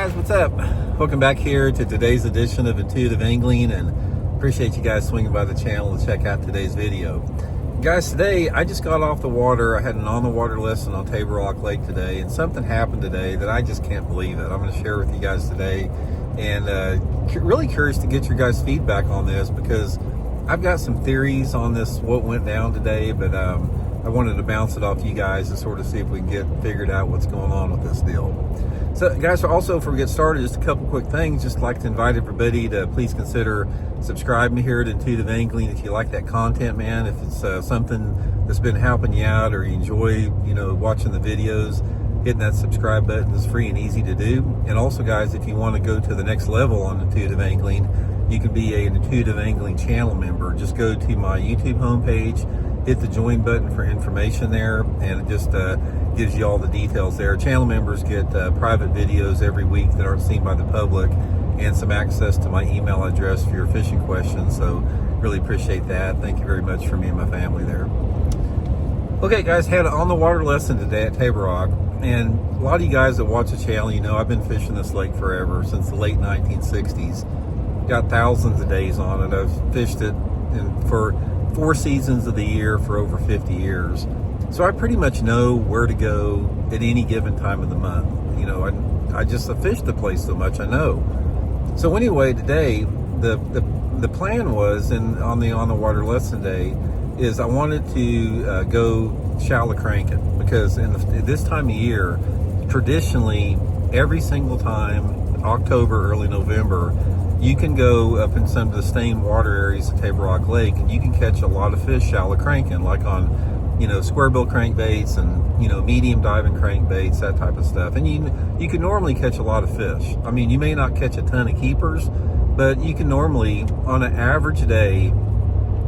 guys, what's up? Welcome back here to today's edition of Intuitive Angling, and appreciate you guys swinging by the channel to check out today's video. Guys, today I just got off the water. I had an on-the-water lesson on Table Rock Lake today, and something happened today that I just can't believe it. I'm going to share with you guys today, and really curious to get your guys' feedback on this, because I've got some theories on this, what went down today, but I wanted to bounce it off you guys and sort of see if we can get figured out what's going on with this deal. So guys, also before we get started, just a couple quick things. Just like to invite everybody to please consider subscribing here to Intuitive Angling if you like that content, man. If it's something that's been helping you out, or you enjoy, watching the videos, hitting that subscribe button is free and easy to do. And also, guys, if you want to go to the next level on Intuitive Angling, you can be an Intuitive Angling channel member. Just go to my YouTube homepage, hit the join button for information there, and it just gives you all the details there. Channel members get private videos every week that aren't seen by the public, and some access to my email address for your fishing questions. So really appreciate that. Thank you very much for me and my family there. Okay guys, had an on the water lesson today at Table Rock, and a lot of you guys that watch the channel, I've been fishing this lake forever, since the late 1960s. Got thousands of days on it. I've fished it for 4 seasons of the year for over 50 years. So I pretty much know where to go at any given time of the month. I just fish the place so much, I know. So anyway, today, the plan was, and on the water lesson day, is I wanted to go shallow cranking, because in this time of year, traditionally, every single time, October, early November, you can go up in some of the stained water areas of Table Rock Lake, and you can catch a lot of fish shallow cranking, like on, square bill crankbaits and, medium diving crankbaits, that type of stuff. And you can normally catch a lot of fish. I mean, you may not catch a ton of keepers, but you can normally, on an average day,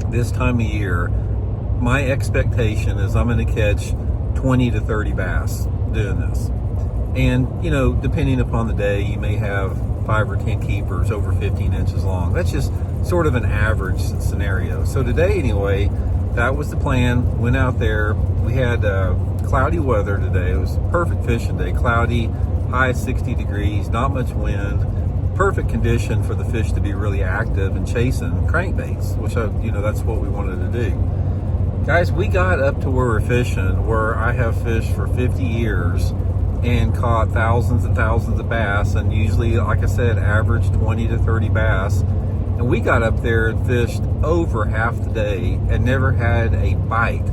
this time of year, my expectation is I'm going to catch 20 to 30 bass doing this. And, depending upon the day, you may have 5 or 10 keepers over 15 inches long. That's just sort of an average scenario. So today, anyway, that was the plan. Went out there. We had cloudy weather today. It was a perfect fishing day. Cloudy, high 60 degrees, not much wind. Perfect condition for the fish to be really active and chasing crankbaits, which that's what we wanted to do. Guys, we got up to where we're fishing, where I have fished for 50 years and caught thousands and thousands of bass, and usually, like I said, average 20 to 30 bass. And we got up there and fished over half the day and never had a bite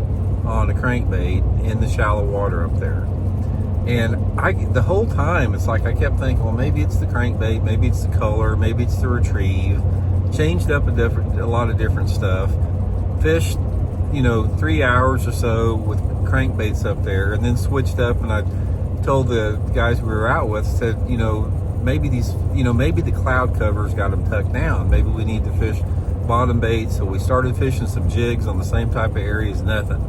on a crankbait in the shallow water up there. And the whole time, it's like I kept thinking, well, maybe it's the crankbait, maybe it's the color, maybe it's the retrieve. Changed up a lot of different stuff. Fished, 3 hours or so with crankbaits up there, and then switched up, and I told the guys we were out with, said, maybe maybe the cloud cover's got them tucked down. Maybe we need to fish bottom bait. So we started fishing some jigs on the same type of area as nothing.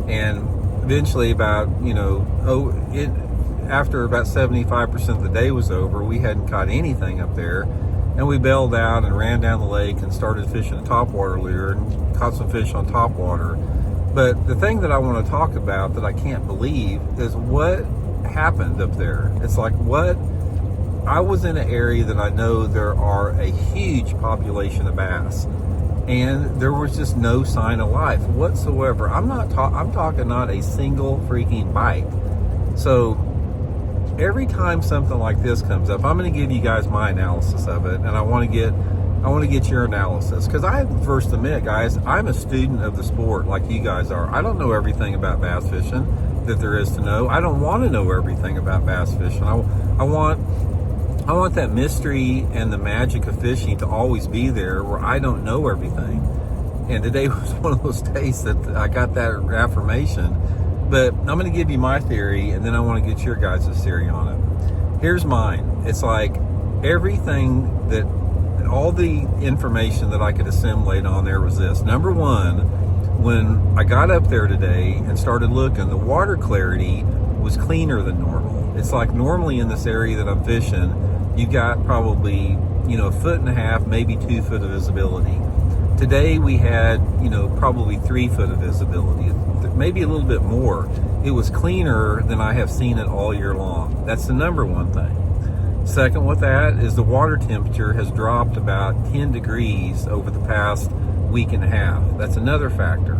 And eventually after about 75% of the day was over, we hadn't caught anything up there. And we bailed out and ran down the lake and started fishing a topwater lure and caught some fish on topwater. But the thing that I want to talk about that I can't believe is what happened up there. It's like, I was in an area that I know there are a huge population of bass, and there was just no sign of life whatsoever. I'm talking not a single freaking bite. So every time something like this comes up, I'm going to give you guys my analysis of it, and I want to get your analysis, because I first admit, guys, I'm a student of the sport like you guys are. I don't know everything about bass fishing that there is to know. I don't want to know everything about bass fishing. I want that mystery and the magic of fishing to always be there, where I don't know everything. And today was one of those days that I got that affirmation. But I'm going to give you my theory, and then I want to get your guys' theory on it. Here's mine. It's like everything that, all the information that I could assimilate on there was this. Number one, when I got up there today and started looking, the water clarity was cleaner than normal. It's like normally in this area that I'm fishing, you got probably, a foot and a half, maybe 2 foot of visibility. Today we had, probably 3 foot of visibility, maybe a little bit more. It was cleaner than I have seen it all year long. That's the number one thing. Second with that is the water temperature has dropped about 10 degrees over the past week and a half. That's another factor.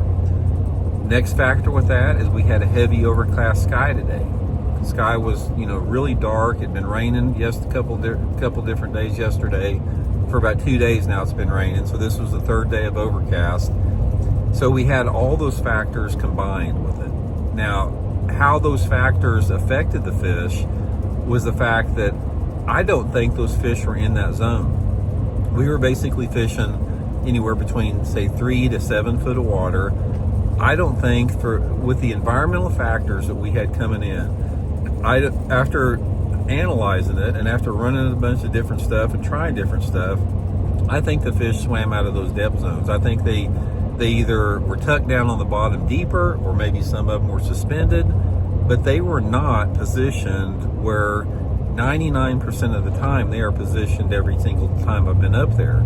Next factor with that is we had a heavy overcast sky today. The sky was, really dark. It'd been raining a couple different days yesterday. For about 2 days now it's been raining. So this was the third day of overcast. So we had all those factors combined with it. Now, how those factors affected the fish was the fact that I don't think those fish were in that zone. We were basically fishing anywhere between, say, 3 to 7 foot of water. I don't think, with the environmental factors that we had coming in, after analyzing it and after running a bunch of different stuff and trying different stuff, I think the fish swam out of those depth zones. I think they either were tucked down on the bottom deeper, or maybe some of them were suspended, but they were not positioned where 99% of the time they are positioned every single time I've been up there.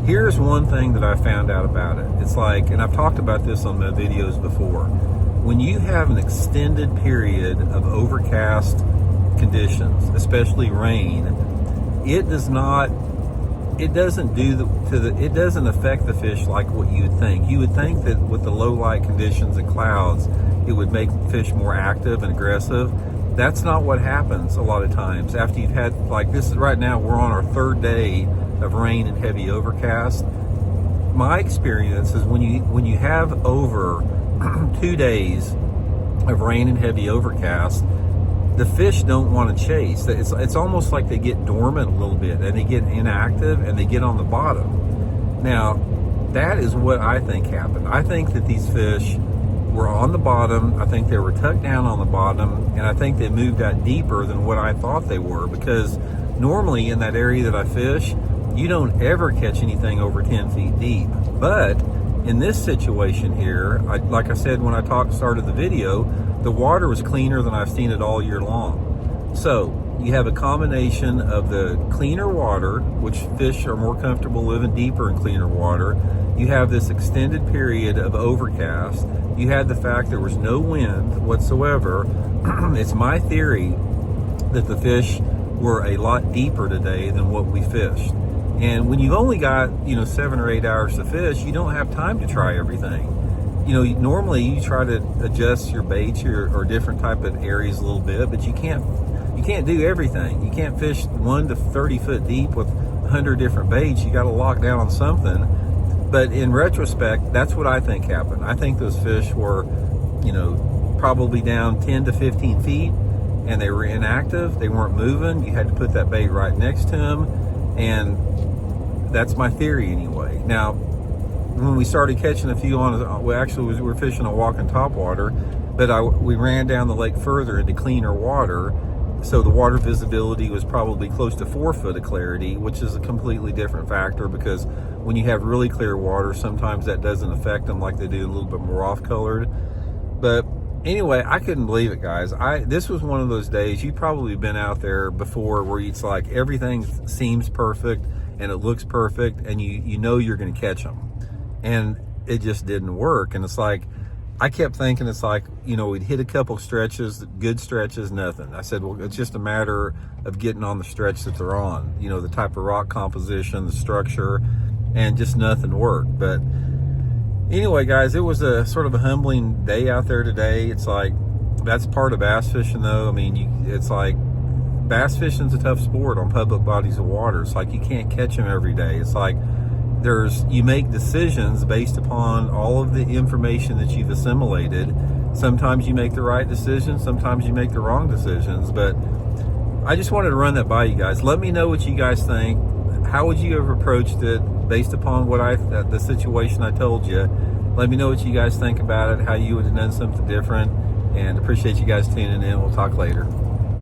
Here's one thing that I found out about it. It's like, and I've talked about this on my videos before, when you have an extended period of overcast conditions, especially rain, it doesn't affect the fish like what you would think. You would think that with the low light conditions and clouds, it would make fish more active and aggressive. That's not what happens a lot of times. After you've had, like this is right now, we're on our third day of rain and heavy overcast. My experience is when you have over 2 days of rain and heavy overcast, the fish don't want to chase. It's almost like they get dormant a little bit and they get inactive and they get on the bottom. Now, that is what I think happened. I think that these fish were on the bottom. I think they were tucked down on the bottom, and I think they moved out deeper than what I thought they were, because normally in that area that I fish, you don't ever catch anything over 10 feet deep. But in this situation here, like I said when I started the video, the water was cleaner than I've seen it all year long. So you have a combination of the cleaner water, which fish are more comfortable living deeper in cleaner water. You have this extended period of overcast. You had the fact there was no wind whatsoever. It's my theory that the fish were a lot deeper today than what we fished. And when you've only got, 7 or 8 hours to fish, you don't have time to try everything. Normally you try to adjust your baits or different type of areas a little bit, but you can't do everything. You can't fish 1 to 30 foot deep with 100 different baits. You got to lock down on something. But in retrospect, that's what I think happened. I think those fish were, probably down 10 to 15 feet, and they were inactive. They weren't moving. You had to put that bait right next to them, and that's my theory anyway. Now, when we started catching a few we were fishing on walking topwater, but we ran down the lake further into cleaner water, so the water visibility was probably close to 4 foot of clarity, which is a completely different factor, because when you have really clear water, sometimes that doesn't affect them like they do a little bit more off-colored. But anyway, I couldn't believe it, guys. This was one of those days, you've probably been out there before, where it's like everything seems perfect and it looks perfect, and you know you're going to catch them, and it just didn't work. And it's like, I kept thinking, it's like, we'd hit a couple stretches, good stretches, nothing. I said, well, it's just a matter of getting on the stretch that they're on, the type of rock composition, the structure, and just nothing worked. But anyway, guys, it was a sort of a humbling day out there today. It's like, that's part of bass fishing, though. I mean, it's like, bass fishing's a tough sport on public bodies of water. It's like, you can't catch them every day. It's like, you make decisions based upon all of the information that you've assimilated. Sometimes you make the right decisions, sometimes you make the wrong decisions, but I just wanted to run that by you guys. Let me know what you guys think. How would you have approached it based upon the situation I told you? Let me know what you guys think about it, how you would have done something different, and appreciate you guys tuning in. We'll talk later.